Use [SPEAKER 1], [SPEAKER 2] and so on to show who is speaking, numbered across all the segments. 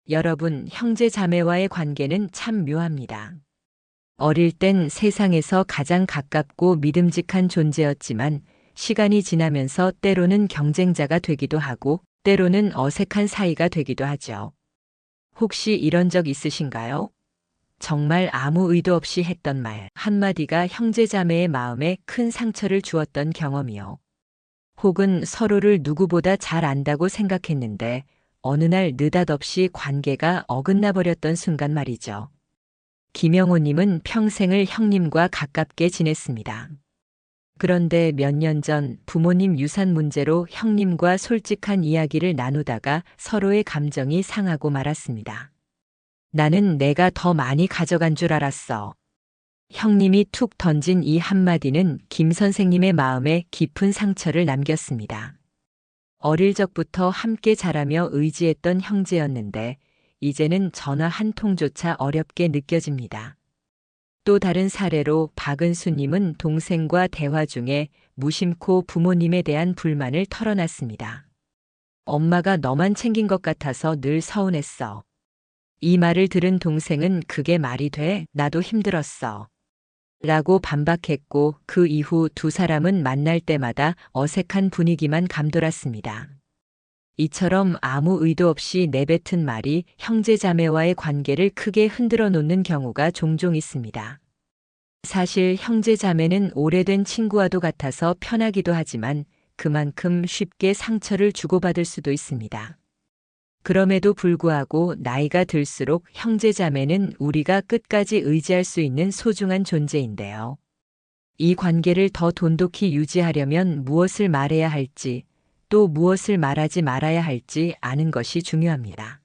[SPEAKER 1] 여러분, 형제 자매와의 관계는 참 묘합니다. 어릴 땐 세상에서 가장 가깝고 믿음직한 존재였지만 시간이 지나면서 때로는 경쟁자가 되기도 하고 때로는 어색한 사이가 되기도 하죠. 혹시 이런 적 있으신가요? 정말 아무 의도 없이 했던 말 한마디가 형제 자매의 마음에 큰 상처를 주었던 경험이요. 혹은 서로를 누구보다 잘 안다고 생각했는데 어느 날 느닷없이 관계가 어긋나 버렸던 순간 말이죠. 김영호님은 평생을 형님과 가깝게 지냈습니다. 그런데 몇 년 전 부모님 유산 문제로 형님과 솔직한 이야기를 나누다가 서로의 감정이 상하고 말았습니다. 나는 내가 더 많이 가져간 줄 알았어. 형님이 툭 던진 이 한마디는 김 선생님의 마음에 깊은 상처를 남겼습니다. 어릴 적부터 함께 자라며 의지했던 형제였는데 이제는 전화 한 통조차 어렵게 느껴집니다. 또 다른 사례로 박은수님은 동생과 대화 중에 무심코 부모님에 대한 불만을 털어놨습니다. 엄마가 너만 챙긴 것 같아서 늘 서운했어. 이 말을 들은 동생은 그게 말이 돼? 나도 힘들었어. 라고 반박했고 그 이후 두 사람은 만날 때마다 어색한 분위기만 감돌았습니다. 이처럼 아무 의도 없이 내뱉은 말이 형제자매와의 관계를 크게 흔들어 놓는 경우가 종종 있습니다. 사실 형제자매는 오래된 친구와도 같아서 편하기도 하지만 그만큼 쉽게 상처를 주고받을 수도 있습니다. 그럼에도 불구하고 나이가 들수록 형제자매는 우리가 끝까지 의지할 수 있는 소중한 존재인데요. 이 관계를 더 돈독히 유지하려면 무엇을 말해야 할지, 또 무엇을 말하지 말아야 할지 아는 것이 중요합니다.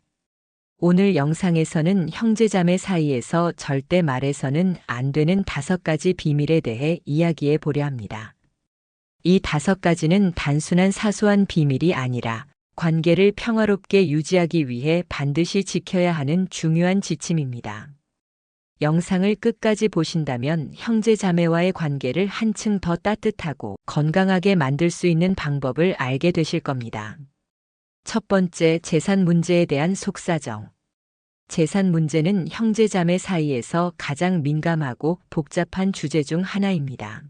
[SPEAKER 1] 오늘 영상에서는 형제자매 사이에서 절대 말해서는 안 되는 5가지 비밀에 대해 이야기해 보려 합니다. 이 5가지는 단순한 사소한 비밀이 아니라 관계를 평화롭게 유지하기 위해 반드시 지켜야 하는 중요한 지침입니다. 영상을 끝까지 보신다면 형제자매와의 관계를 한층 더 따뜻하고 건강하게 만들 수 있는 방법을 알게 되실 겁니다. 첫 번째, 재산 문제에 대한 속사정. 재산 문제는 형제자매 사이에서 가장 민감하고 복잡한 주제 중 하나입니다.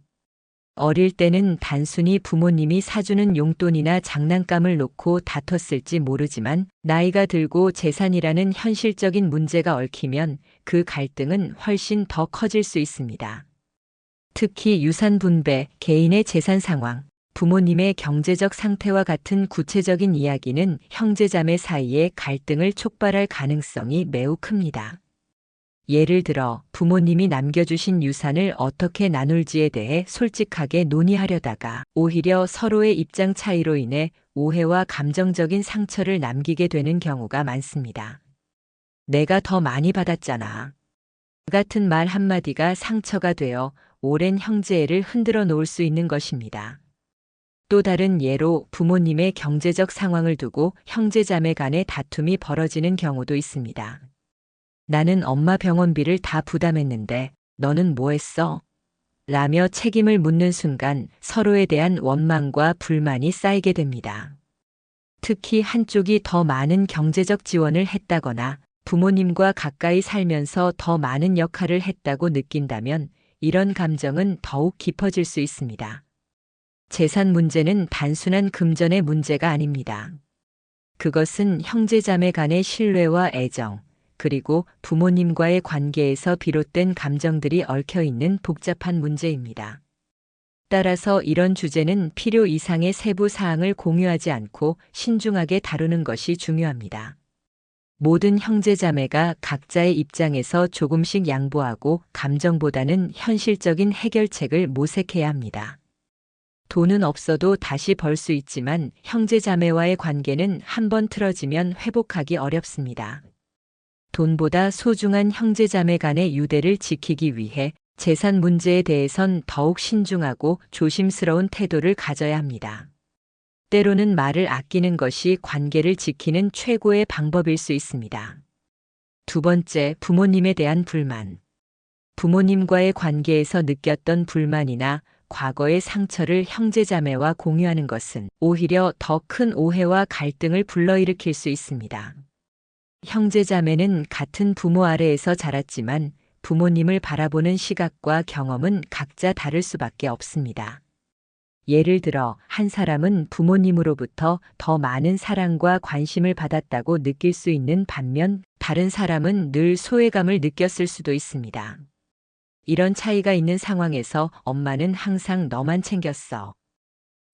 [SPEAKER 1] 어릴 때는 단순히 부모님이 사주는 용돈이나 장난감을 놓고 다퉜을지 모르지만 나이가 들고 재산이라는 현실적인 문제가 얽히면 그 갈등은 훨씬 더 커질 수 있습니다. 특히 유산 분배, 개인의 재산 상황, 부모님의 경제적 상태와 같은 구체적인 이야기는 형제자매 사이의 갈등을 촉발할 가능성이 매우 큽니다. 예를 들어 부모님이 남겨주신 유산을 어떻게 나눌지에 대해 솔직하게 논의하려다가 오히려 서로의 입장 차이로 인해 오해와 감정적인 상처를 남기게 되는 경우가 많습니다. 내가 더 많이 받았잖아. 같은 말 한마디가 상처가 되어 오랜 형제애를 흔들어 놓을 수 있는 것입니다. 또 다른 예로 부모님의 경제적 상황을 두고 형제자매 간의 다툼이 벌어지는 경우도 있습니다. 나는 엄마 병원비를 다 부담했는데 너는 뭐 했어? 라며 책임을 묻는 순간 서로에 대한 원망과 불만이 쌓이게 됩니다. 특히 한쪽이 더 많은 경제적 지원을 했다거나 부모님과 가까이 살면서 더 많은 역할을 했다고 느낀다면 이런 감정은 더욱 깊어질 수 있습니다. 재산 문제는 단순한 금전의 문제가 아닙니다. 그것은 형제자매 간의 신뢰와 애정, 그리고 부모님과의 관계에서 비롯된 감정들이 얽혀 있는 복잡한 문제입니다. 따라서 이런 주제는 필요 이상의 세부 사항을 공유하지 않고 신중하게 다루는 것이 중요합니다. 모든 형제자매가 각자의 입장에서 조금씩 양보하고 감정보다는 현실적인 해결책을 모색해야 합니다. 돈은 없어도 다시 벌 수 있지만 형제자매와의 관계는 한번 틀어지면 회복하기 어렵습니다. 돈보다 소중한 형제자매 간의 유대를 지키기 위해 재산 문제에 대해선 더욱 신중하고 조심스러운 태도를 가져야 합니다. 때로는 말을 아끼는 것이 관계를 지키는 최고의 방법일 수 있습니다. 두 번째, 부모님에 대한 불만. 부모님과의 관계에서 느꼈던 불만이나 과거의 상처를 형제자매와 공유하는 것은 오히려 더 큰 오해와 갈등을 불러일으킬 수 있습니다. 형제자매는 같은 부모 아래에서 자랐지만 부모님을 바라보는 시각과 경험은 각자 다를 수밖에 없습니다. 예를 들어 한 사람은 부모님으로부터 더 많은 사랑과 관심을 받았다고 느낄 수 있는 반면 다른 사람은 늘 소외감을 느꼈을 수도 있습니다. 이런 차이가 있는 상황에서 엄마는 항상 너만 챙겼어.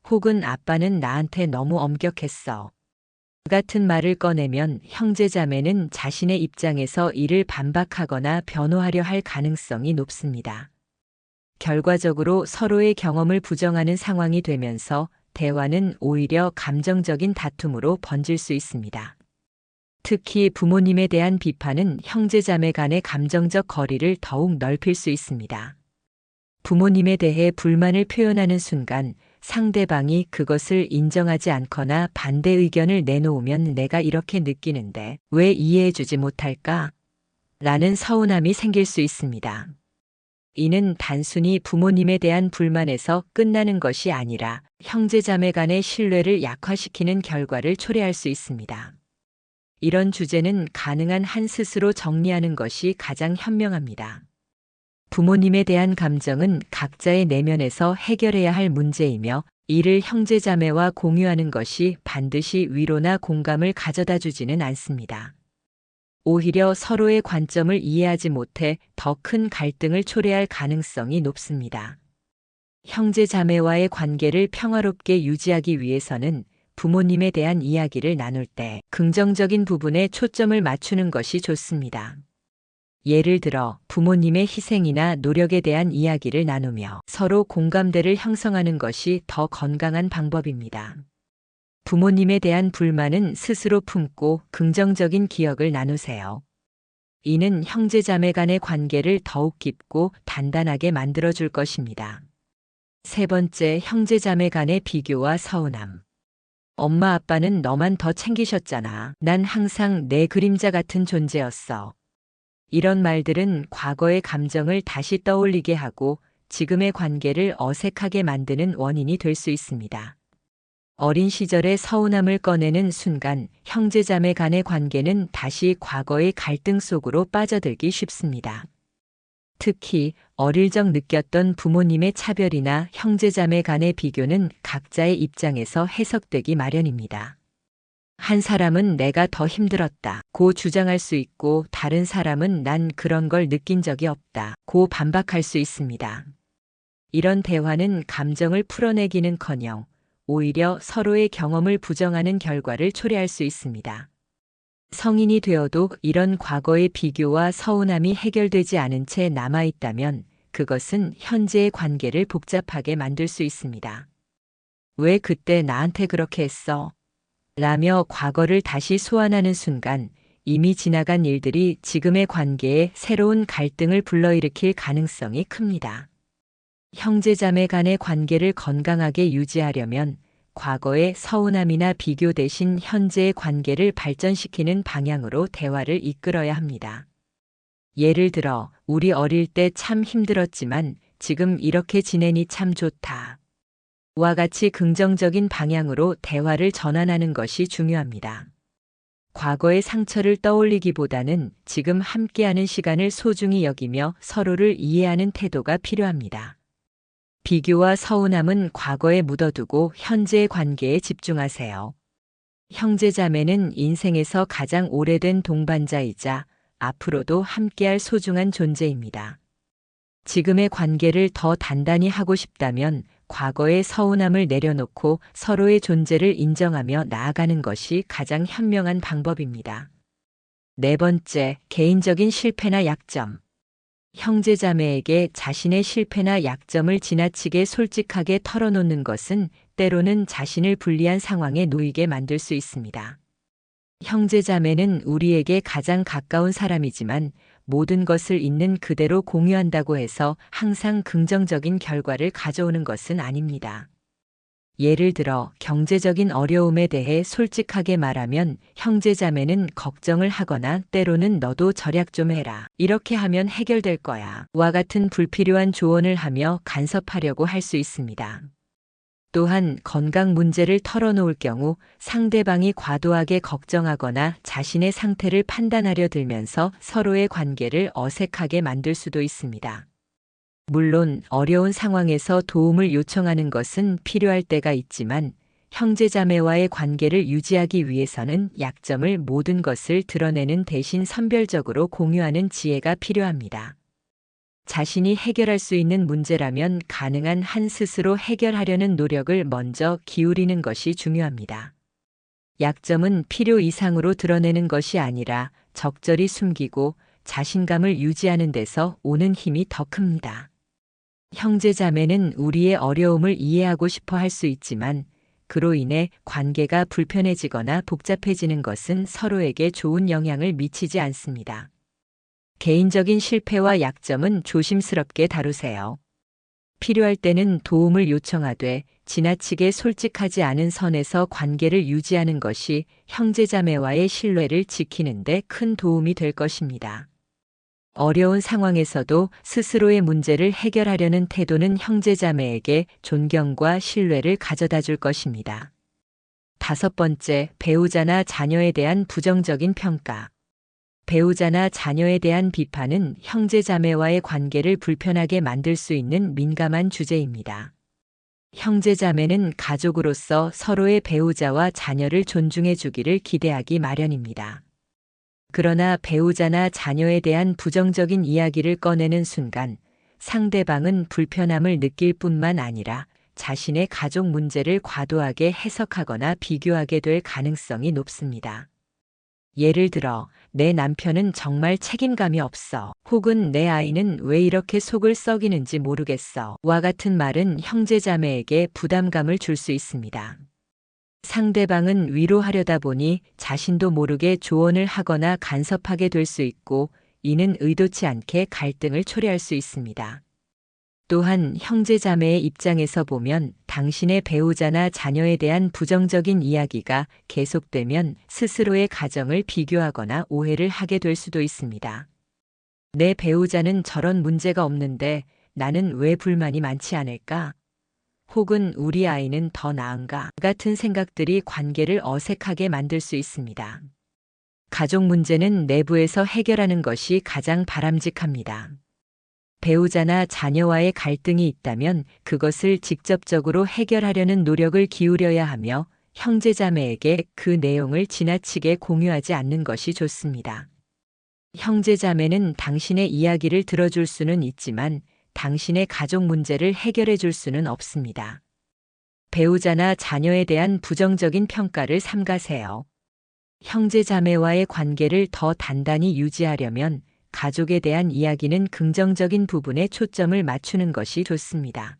[SPEAKER 1] 혹은 아빠는 나한테 너무 엄격했어. 같은 말을 꺼내면 형제자매는 자신의 입장에서 이를 반박하거나 변호하려 할 가능성이 높습니다. 결과적으로 서로의 경험을 부정하는 상황이 되면서 대화는 오히려 감정적인 다툼으로 번질 수 있습니다. 특히 부모님에 대한 비판은 형제자매 간의 감정적 거리를 더욱 넓힐 수 있습니다. 부모님에 대해 불만을 표현하는 순간 상대방이 그것을 인정하지 않거나 반대 의견을 내놓으면 내가 이렇게 느끼는데 왜 이해해주지 못할까? 라는 서운함이 생길 수 있습니다. 이는 단순히 부모님에 대한 불만에서 끝나는 것이 아니라 형제자매 간의 신뢰를 약화시키는 결과를 초래할 수 있습니다. 이런 주제는 가능한 한 스스로 정리하는 것이 가장 현명합니다. 부모님에 대한 감정은 각자의 내면에서 해결해야 할 문제이며 이를 형제자매와 공유하는 것이 반드시 위로나 공감을 가져다 주지는 않습니다. 오히려 서로의 관점을 이해하지 못해 더 큰 갈등을 초래할 가능성이 높습니다. 형제자매와의 관계를 평화롭게 유지하기 위해서는 부모님에 대한 이야기를 나눌 때 긍정적인 부분에 초점을 맞추는 것이 좋습니다. 예를 들어 부모님의 희생이나 노력에 대한 이야기를 나누며 서로 공감대를 형성하는 것이 더 건강한 방법입니다. 부모님에 대한 불만은 스스로 품고 긍정적인 기억을 나누세요. 이는 형제자매 간의 관계를 더욱 깊고 단단하게 만들어줄 것입니다. 세 번째, 형제자매 간의 비교와 서운함. 엄마 아빠는 너만 더 챙기셨잖아. 난 항상 내 그림자 같은 존재였어. 이런 말들은 과거의 감정을 다시 떠올리게 하고 지금의 관계를 어색하게 만드는 원인이 될 수 있습니다. 어린 시절의 서운함을 꺼내는 순간 형제자매 간의 관계는 다시 과거의 갈등 속으로 빠져들기 쉽습니다. 특히 어릴 적 느꼈던 부모님의 차별이나 형제자매 간의 비교는 각자의 입장에서 해석되기 마련입니다. 한 사람은 내가 더 힘들었다 고 주장할 수 있고 다른 사람은 난 그런 걸 느낀 적이 없다고 반박할 수 있습니다. 이런 대화는 감정을 풀어내기는커녕 오히려 서로의 경험을 부정하는 결과를 초래할 수 있습니다. 성인이 되어도 이런 과거의 비교와 서운함이 해결되지 않은 채 남아있다면 그것은 현재의 관계를 복잡하게 만들 수 있습니다. 왜 그때 나한테 그렇게 했어? 라며 과거를 다시 소환하는 순간 이미 지나간 일들이 지금의 관계에 새로운 갈등을 불러일으킬 가능성이 큽니다. 형제자매 간의 관계를 건강하게 유지하려면 과거의 서운함이나 비교 대신 현재의 관계를 발전시키는 방향으로 대화를 이끌어야 합니다. 예를 들어, 우리 어릴 때 참 힘들었지만 지금 이렇게 지내니 참 좋다. 와 같이 긍정적인 방향으로 대화를 전환하는 것이 중요합니다. 과거의 상처를 떠올리기보다는 지금 함께하는 시간을 소중히 여기며 서로를 이해하는 태도가 필요합니다. 비교와 서운함은 과거에 묻어두고 현재의 관계에 집중하세요. 형제자매는 인생에서 가장 오래된 동반자이자 앞으로도 함께할 소중한 존재입니다. 지금의 관계를 더 단단히 하고 싶다면 과거의 서운함을 내려놓고 서로의 존재를 인정하며 나아가는 것이 가장 현명한 방법입니다. 네 번째, 개인적인 실패나 약점. 형제자매에게 자신의 실패나 약점을 지나치게 솔직하게 털어놓는 것은 때로는 자신을 불리한 상황에 놓이게 만들 수 있습니다. 형제자매는 우리에게 가장 가까운 사람이지만 모든 것을 있는 그대로 공유한다고 해서 항상 긍정적인 결과를 가져오는 것은 아닙니다. 예를 들어 경제적인 어려움에 대해 솔직하게 말하면 형제자매는 걱정을 하거나 때로는 너도 절약 좀 해라. 이렇게 하면 해결될 거야. 와 같은 불필요한 조언을 하며 간섭하려고 할 수 있습니다. 또한 건강 문제를 털어놓을 경우 상대방이 과도하게 걱정하거나 자신의 상태를 판단하려 들면서 서로의 관계를 어색하게 만들 수도 있습니다. 물론 어려운 상황에서 도움을 요청하는 것은 필요할 때가 있지만 형제자매와의 관계를 유지하기 위해서는 약점을 모든 것을 드러내는 대신 선별적으로 공유하는 지혜가 필요합니다. 자신이 해결할 수 있는 문제라면 가능한 한 스스로 해결하려는 노력을 먼저 기울이는 것이 중요합니다. 약점은 필요 이상으로 드러내는 것이 아니라 적절히 숨기고 자신감을 유지하는 데서 오는 힘이 더 큽니다. 형제자매는 우리의 어려움을 이해하고 싶어 할 수 있지만 그로 인해 관계가 불편해지거나 복잡해지는 것은 서로에게 좋은 영향을 미치지 않습니다. 개인적인 실패와 약점은 조심스럽게 다루세요. 필요할 때는 도움을 요청하되 지나치게 솔직하지 않은 선에서 관계를 유지하는 것이 형제자매와의 신뢰를 지키는 데 큰 도움이 될 것입니다. 어려운 상황에서도 스스로의 문제를 해결하려는 태도는 형제자매에게 존경과 신뢰를 가져다 줄 것입니다. 5번째, 배우자나 자녀에 대한 부정적인 평가. 배우자나 자녀에 대한 비판은 형제자매와의 관계를 불편하게 만들 수 있는 민감한 주제입니다. 형제자매는 가족으로서 서로의 배우자와 자녀를 존중해 주기를 기대하기 마련입니다. 그러나 배우자나 자녀에 대한 부정적인 이야기를 꺼내는 순간 상대방은 불편함을 느낄 뿐만 아니라 자신의 가족 문제를 과도하게 해석하거나 비교하게 될 가능성이 높습니다. 예를 들어, 내 남편은 정말 책임감이 없어. 혹은 내 아이는 왜 이렇게 속을 썩이는지 모르겠어. 와 같은 말은 형제자매에게 부담감을 줄 수 있습니다. 상대방은 위로하려다 보니 자신도 모르게 조언을 하거나 간섭하게 될 수 있고, 이는 의도치 않게 갈등을 초래할 수 있습니다. 또한 형제자매의 입장에서 보면 당신의 배우자나 자녀에 대한 부정적인 이야기가 계속되면 스스로의 가정을 비교하거나 오해를 하게 될 수도 있습니다. 내 배우자는 저런 문제가 없는데 나는 왜 불만이 많지 않을까? 혹은 우리 아이는 더 나은가? 같은 생각들이 관계를 어색하게 만들 수 있습니다. 가족 문제는 내부에서 해결하는 것이 가장 바람직합니다. 배우자나 자녀와의 갈등이 있다면 그것을 직접적으로 해결하려는 노력을 기울여야 하며 형제자매에게 그 내용을 지나치게 공유하지 않는 것이 좋습니다. 형제자매는 당신의 이야기를 들어줄 수는 있지만 당신의 가족 문제를 해결해 줄 수는 없습니다. 배우자나 자녀에 대한 부정적인 평가를 삼가세요. 형제자매와의 관계를 더 단단히 유지하려면 가족에 대한 이야기는 긍정적인 부분에 초점을 맞추는 것이 좋습니다.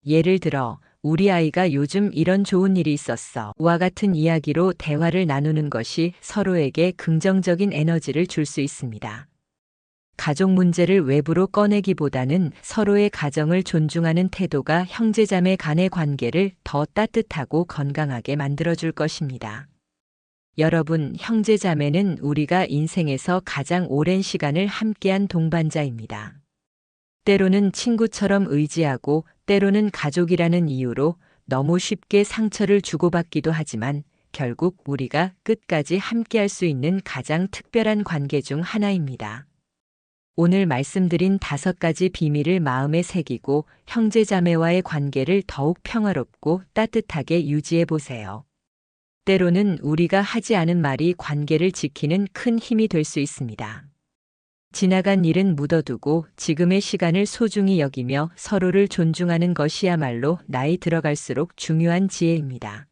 [SPEAKER 1] 예를 들어, 우리 아이가 요즘 이런 좋은 일이 있었어. 와 같은 이야기로 대화를 나누는 것이 서로에게 긍정적인 에너지를 줄 수 있습니다. 가족 문제를 외부로 꺼내기보다는 서로의 가정을 존중하는 태도가 형제자매 간의 관계를 더 따뜻하고 건강하게 만들어줄 것입니다. 여러분, 형제자매는 우리가 인생에서 가장 오랜 시간을 함께한 동반자입니다. 때로는 친구처럼 의지하고 때로는 가족이라는 이유로 너무 쉽게 상처를 주고받기도 하지만 결국 우리가 끝까지 함께할 수 있는 가장 특별한 관계 중 하나입니다. 오늘 말씀드린 5가지 비밀을 마음에 새기고 형제자매와의 관계를 더욱 평화롭고 따뜻하게 유지해 보세요. 때로는 우리가 하지 않은 말이 관계를 지키는 큰 힘이 될 수 있습니다. 지나간 일은 묻어두고 지금의 시간을 소중히 여기며 서로를 존중하는 것이야말로 나이 들어갈수록 중요한 지혜입니다.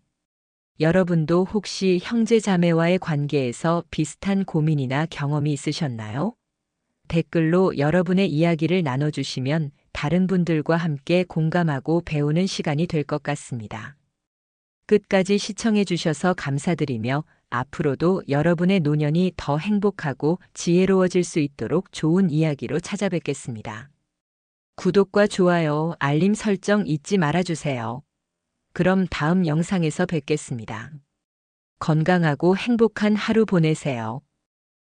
[SPEAKER 1] 여러분도 혹시 형제자매와의 관계에서 비슷한 고민이나 경험이 있으셨나요? 댓글로 여러분의 이야기를 나눠주시면 다른 분들과 함께 공감하고 배우는 시간이 될 것 같습니다. 끝까지 시청해 주셔서 감사드리며 앞으로도 여러분의 노년이 더 행복하고 지혜로워질 수 있도록 좋은 이야기로 찾아뵙겠습니다. 구독과 좋아요, 알림 설정 잊지 말아주세요. 그럼 다음 영상에서 뵙겠습니다. 건강하고 행복한 하루 보내세요.